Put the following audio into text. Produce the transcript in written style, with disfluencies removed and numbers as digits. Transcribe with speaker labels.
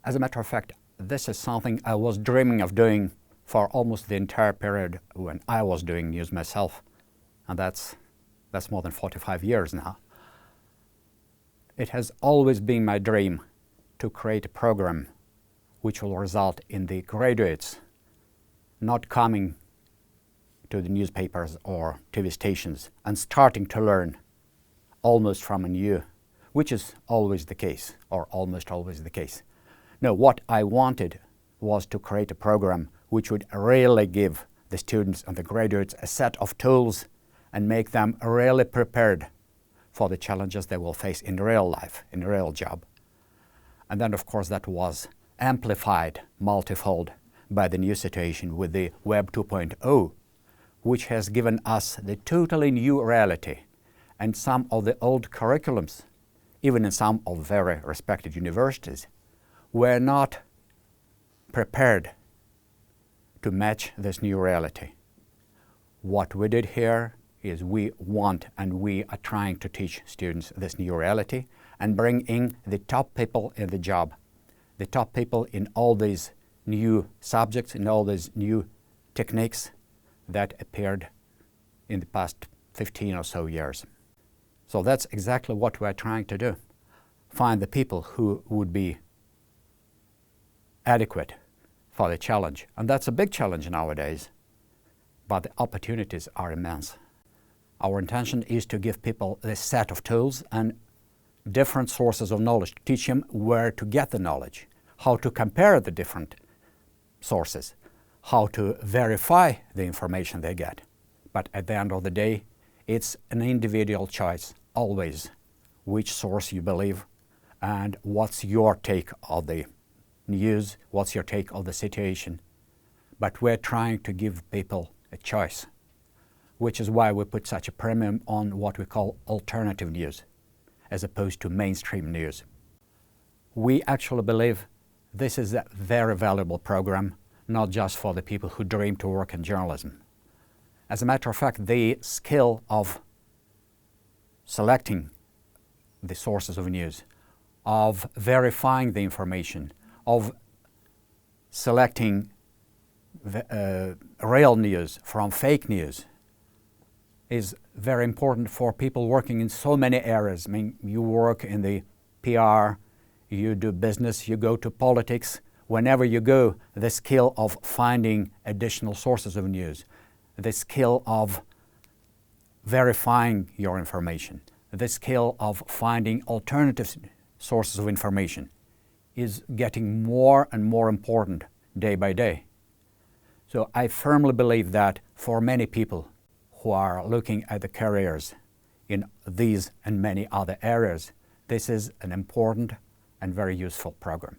Speaker 1: As a matter of fact, this is something I was dreaming of doing for almost the entire period when I was doing news myself, and that's more than 45 years now. It has always been my dream to create a program which will result in the graduates not coming to the newspapers or TV stations and starting to learn almost from anew, which is always the case, or almost always the case. No, what I wanted was to create a program which would really give the students and the graduates a set of tools and make them really prepared for the challenges they will face in real life, in a real job. And then, of course, that was amplified multifold by the new situation with the Web 2.0, which has given us the totally new reality, and some of the old curriculums, even in some of very respected universities, were not prepared to match this new reality. What we did here is we want and we are trying to teach students this new reality and bring in the top people in the job, the top people in all these new subjects, in all these new techniques that appeared in the past 15 or so years. So that's exactly what we're trying to do. Find the people who would be adequate for the challenge. And that's a big challenge nowadays, but the opportunities are immense. Our intention is to give people this set of tools and different sources of knowledge, to teach them where to get the knowledge, how to compare the different sources, how to verify the information they get. But at the end of the day, it's an individual choice, always, which source you believe and what's your take of the news, what's your take of the situation. But we're trying to give people a choice, which is why we put such a premium on what we call alternative news, as opposed to mainstream news. We actually believe this is a very valuable program, not just for the people who dream to work in journalism. As a matter of fact, the skill of selecting the sources of news, of verifying the information, of selecting the, real news from fake news is very important for people working in so many areas. I mean, you work in the PR, you do business, you go to politics. Whenever you go, the skill of finding additional sources of news, the skill of verifying your information, the skill of finding alternative sources of information is getting more and more important day by day. So I firmly believe that for many people who are looking at the careers in these and many other areas, this is an important and very useful program.